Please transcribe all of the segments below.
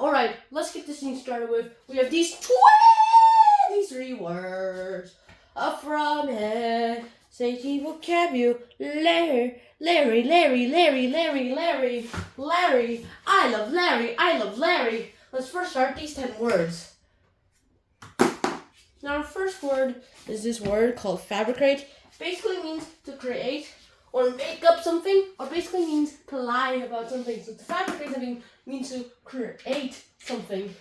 Alright, let's get this thing started with, we have these 23 words from it. Say the vocabulary. Larry. I love Larry. Let's first start these 10 words. Now, our first word is this word called fabricate. Basically means to create or make up something, or basically means to lie about something. So to fabricate something means to create something.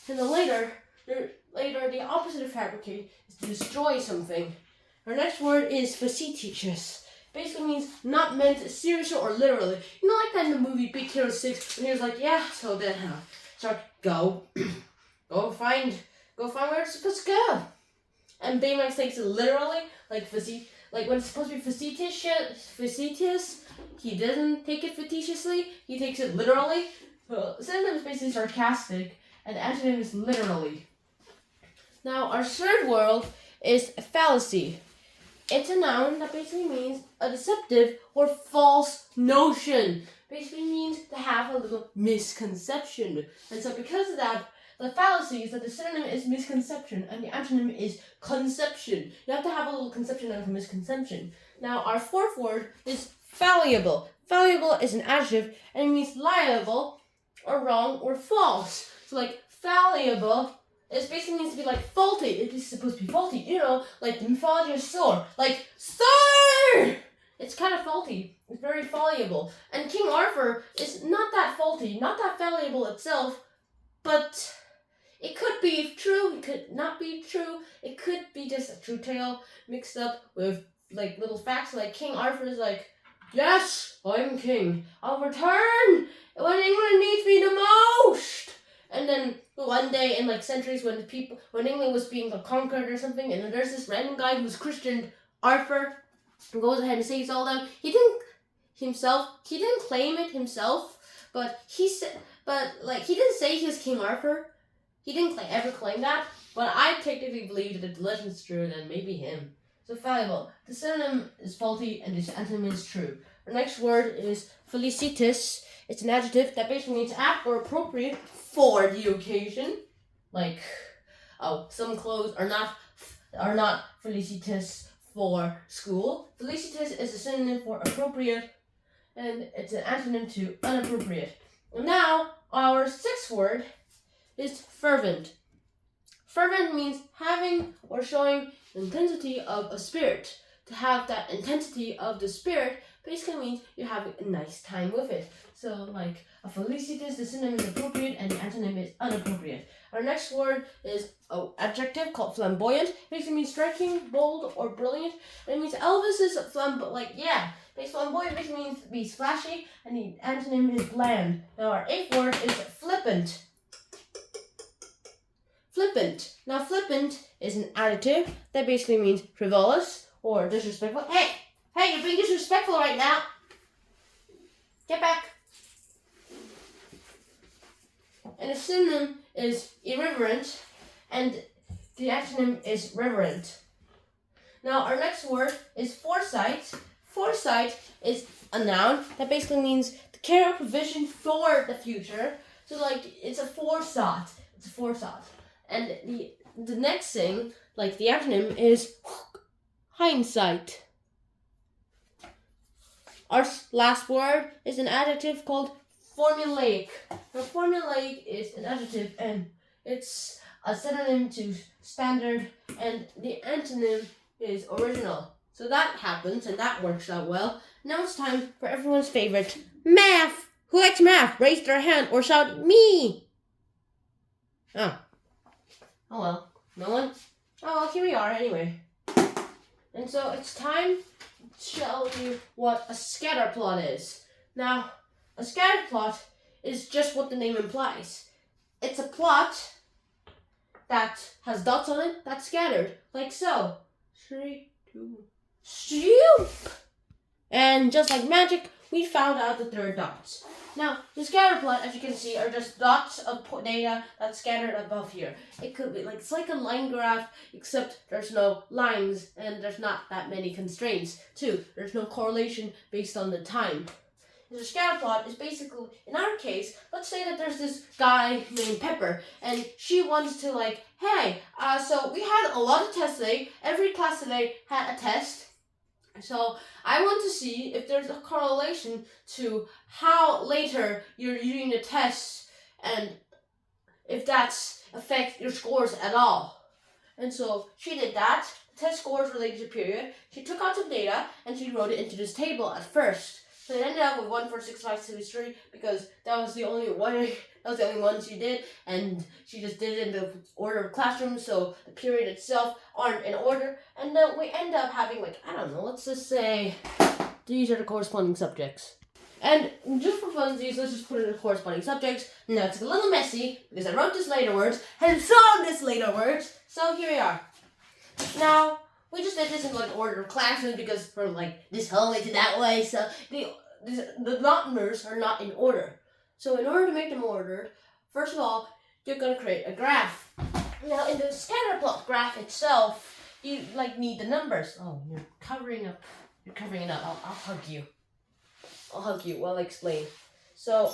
And then later, the opposite of fabricate is to destroy something. Our next word is facetious. Basically means not meant seriously or literally. You know, like that in the movie Big Hero 6, when he was like, yeah, so then go find where it's supposed to go. And Baymax takes it literally, like when it's supposed to be facetious, he doesn't take it facetiously, he takes it literally. Synonym is basically sarcastic, and adjective is literally. Now, our third word is fallacy. It's a noun that basically means a deceptive or false notion. Basically means to have a little misconception. And so because of that, the fallacy is that the synonym is misconception and the antonym is conception. You have to have a little conception and a misconception. Now, our fourth word is fallible. Fallible is an adjective and it means liable or wrong or false. So like fallible, it basically means to be like faulty. It is supposed to be faulty. You know, like the mythology of Thor. Like, Thor! It's kind of faulty. It's very fallible. And King Arthur is not that faulty, not that fallible itself, but it could be true, it could not be true. It could be just a true tale mixed up with like little facts. Like King Arthur is like, yes, I'm king. I'll return when England needs me the most. And then one day in like centuries when England was being conquered or something, and then there's this random guy who's Christian Arthur who goes ahead and saves all them. He didn't claim it himself, but he didn't say he was King Arthur. He didn't ever claim that, but I technically believe that if the legend's true, then maybe him. So fallible. The synonym is faulty and the antonym is true. Our next word is felicitous. It's an adjective that basically means apt or appropriate for the occasion. Like, some clothes are not felicitous for school. Felicitous is a synonym for appropriate, and it's an antonym to unappropriate. And now, our sixth word is fervent. Fervent means having or showing the intensity of a spirit. To have that intensity of the spirit basically means you're having a nice time with it. So like a felicitous, the synonym is appropriate and the antonym is unappropriate. Our next word is an adjective called flamboyant. Basically means striking, bold, or brilliant. And it means Elvis is flamboyant, basically means to be flashy, and the antonym is bland. Now our eighth word is flippant. Flippant. Now, flippant is an adjective that basically means frivolous or disrespectful. Hey, you're being disrespectful right now. Get back. And the synonym is irreverent, and the antonym is reverent. Now, our next word is foresight. Foresight is a noun that basically means to carry out provision for the future. So, like, it's a forethought. And the next thing, like the antonym, is hindsight. Our last word is an adjective called formulaic. Now, formulaic is an adjective and it's a synonym to standard, and the antonym is original. So that happens and that works out well. Now it's time for everyone's favorite, math. Who likes math? Raise their hand or shout, me. Oh well, no one? Oh well, here we are anyway. And so it's time to show you what a scatter plot is. Now, a scatter plot is just what the name implies. It's a plot that has dots on it that's scattered, like so. 3, 2, shoop! And just like magic, we found out that there are dots. Now, the scatter plot, as you can see, are just dots of data that's scattered above here. It could be it's like a line graph, except there's no lines and there's not that many constraints. 2, there's no correlation based on the time. The scatter plot is basically, in our case, let's say that there's this guy named Pepper, and she wants to like, hey, so we had a lot of tests today. Every class today had a test. So I want to see if there's a correlation to how later you're using the tests and if that's affect your scores at all. And so she did that. Test scores related to period. She took out some data and she wrote it into this table at first. So it ended up with 1, 4, 6, 5, 6, 3 because that was the only one. That was the only one she did, and she just did it in the order of classrooms, so the period itself aren't in order. And then we end up having like, I don't know, let's just say these are the corresponding subjects. And just for funsies, let's just put in the corresponding subjects. Now it's a little messy because I wrote this later words and saw this later words. So here we are. Now we just did this in like order of classes because from like this hallway to that way. So the numbers are not in order. So in order to make them ordered, first of all, you're gonna create a graph. Now in the scatter plot graph itself, you like need the numbers. Oh, you're covering up. You're covering it up. I'll hug you. I'll hug you while I explain. So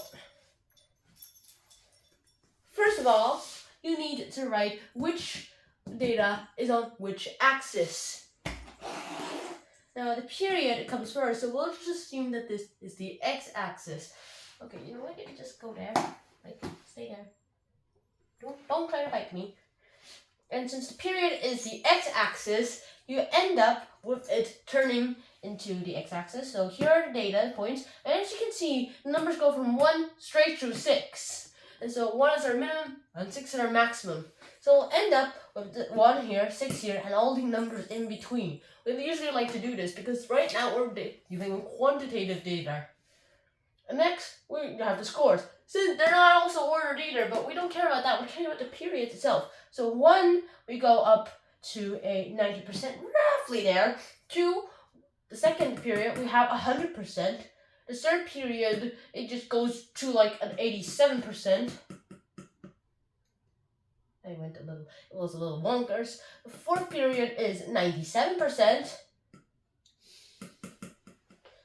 first of all, you need to write which data is on which axis. Now the period comes first, so we'll just assume that this is the x-axis. Okay, you know what? You can just go there. Like, stay there. Don't try to bite me. And since the period is the x-axis, you end up with it turning into the x-axis. So here are the data points, and as you can see, the numbers go from 1 straight through 6. And so 1 is our minimum, and 6 is our maximum. So we'll end up with 1 here, 6 here, and all the numbers in between. We usually like to do this because right now we're using quantitative data. And next, we have the scores. Since they're not also ordered either, but we don't care about that. We care about the period itself. So 1, we go up to a 90%, roughly there. 2, the second period, we have 100%. The third period, it just goes to like an 87%. It was a little bonkers. The fourth period is 97%.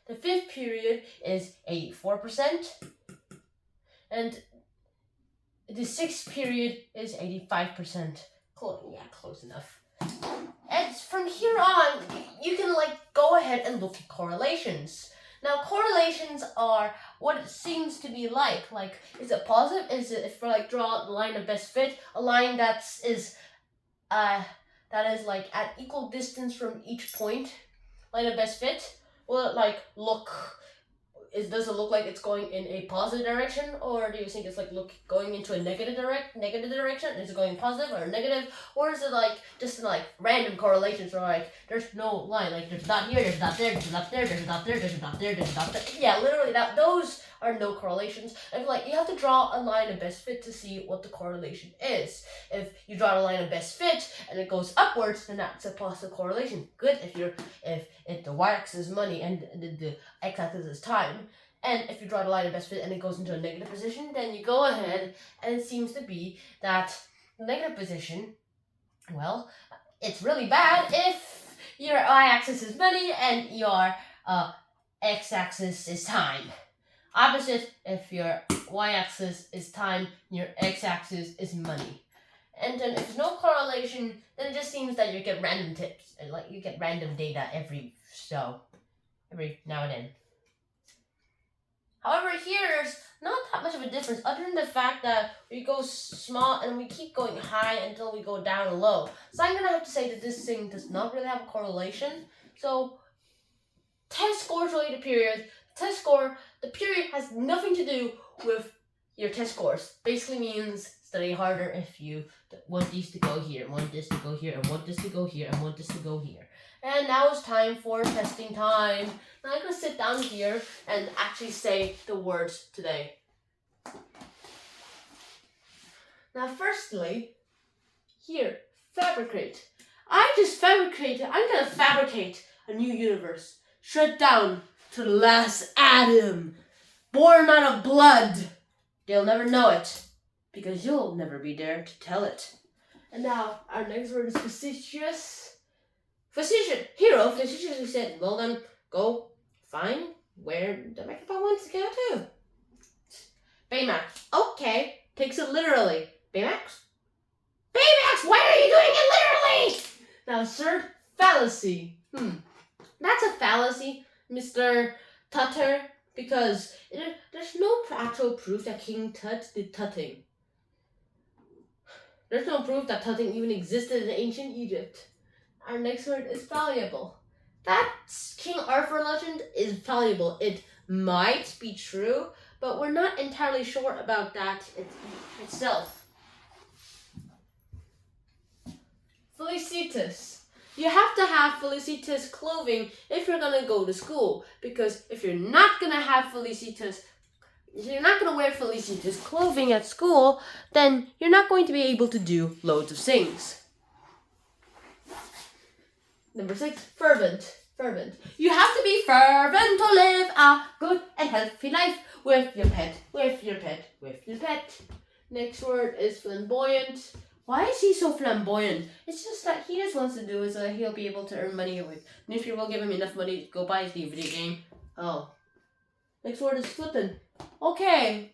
The fifth period is 84%. And the sixth period is 85%. Close enough. And from here on, you can like go ahead and look at correlations. Now, correlations are what it seems to be like. Like, is it positive? Is it, if we like draw the line of best fit, a line that is like at equal distance from each point, line of best fit? Will it like look? Does it look like it's going in a positive direction, or do you think it's like going into a negative direction? Is it going positive or negative, or is it like just like random correlations, or like there's no line, like there's not here, there's not there, there's not there, there's not there, there's not there, there's not there. Yeah, literally those are no correlations. And like you have to draw a line of best fit to see what the correlation is. If you draw a line of best fit and it goes upwards, then that's a positive correlation. Good if the y-axis is money and the x-axis is time. And if you draw the line of best fit and it goes into a negative position, then you go ahead and it seems to be that the negative position, well, it's really bad if your y-axis is money and your x-axis is time. Opposite if your y-axis is time, your x-axis is money. And then if there's no correlation, then it just seems that you get random tips and like you get random data every now and then. However, here there's not that much of a difference other than the fact that we go small and we keep going high until we go down low. So I'm gonna have to say that this thing does not really have a correlation. So test scores related to periods. Test score, the period has nothing to do with your test scores. Basically means study harder if you want these to go here, want this to go here, and want this to go here, and want this to go here. And now it's time for testing time. Now I'm going to sit down here and actually say the words today. Now firstly, here, fabricate. I'm going to fabricate a new universe. Shut down to the last atom. Born out of blood. They'll never know it, because you'll never be there to tell it. And now, our next word is facetious. Facetious. Hero facetiously said, well done, go, fine, where the microphone wants to go to. Baymax. Okay, takes it literally. Baymax? Baymax, why are you doing it literally? Now, third, fallacy. That's a fallacy, Mr. Tutter, because there's no actual proof that King Tut did tutting. There's no proof that tutting even existed in ancient Egypt. Our next word is valuable. That King Arthur legend is valuable. It might be true, but we're not entirely sure about that itself. Felicitas. You have to have Felicitas clothing if you're gonna go to school, because if you're not gonna have Felicitas, if you're not gonna wear Felicitas clothing at school, then you're not going to be able to do loads of things. Number 6, fervent. Fervent. You have to be fervent to live a good and healthy life with your pet, with your pet, with your pet. Next word is flamboyant. Why is he so flamboyant? It's just that he just wants to do it so that he'll be able to earn money with. Newspaper will give him enough money to go buy his new video game. Oh. Next word is flippant. Okay.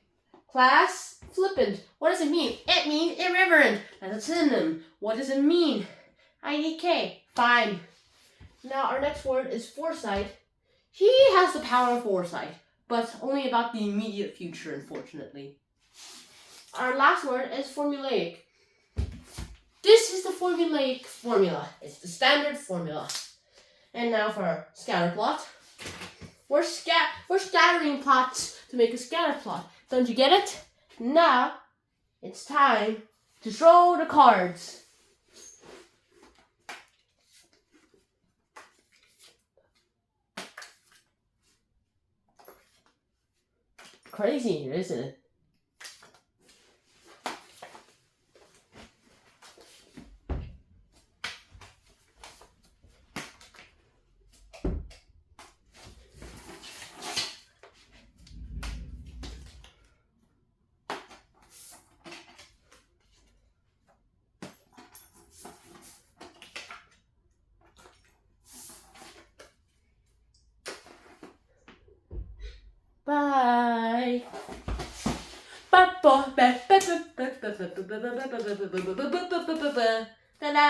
Class, flippant. What does it mean? It means irreverent. That's a synonym. What does it mean? IDK. Fine. Now our next word is foresight. He has the power of foresight, but only about the immediate future, unfortunately. Our last word is formulaic. This is the formulaic formula. It's the standard formula. And now for our scatter plot. We're scattering plots to make a scatter plot. Don't you get it? Now it's time to throw the cards. Crazy here, isn't it? Bye. Ta-da!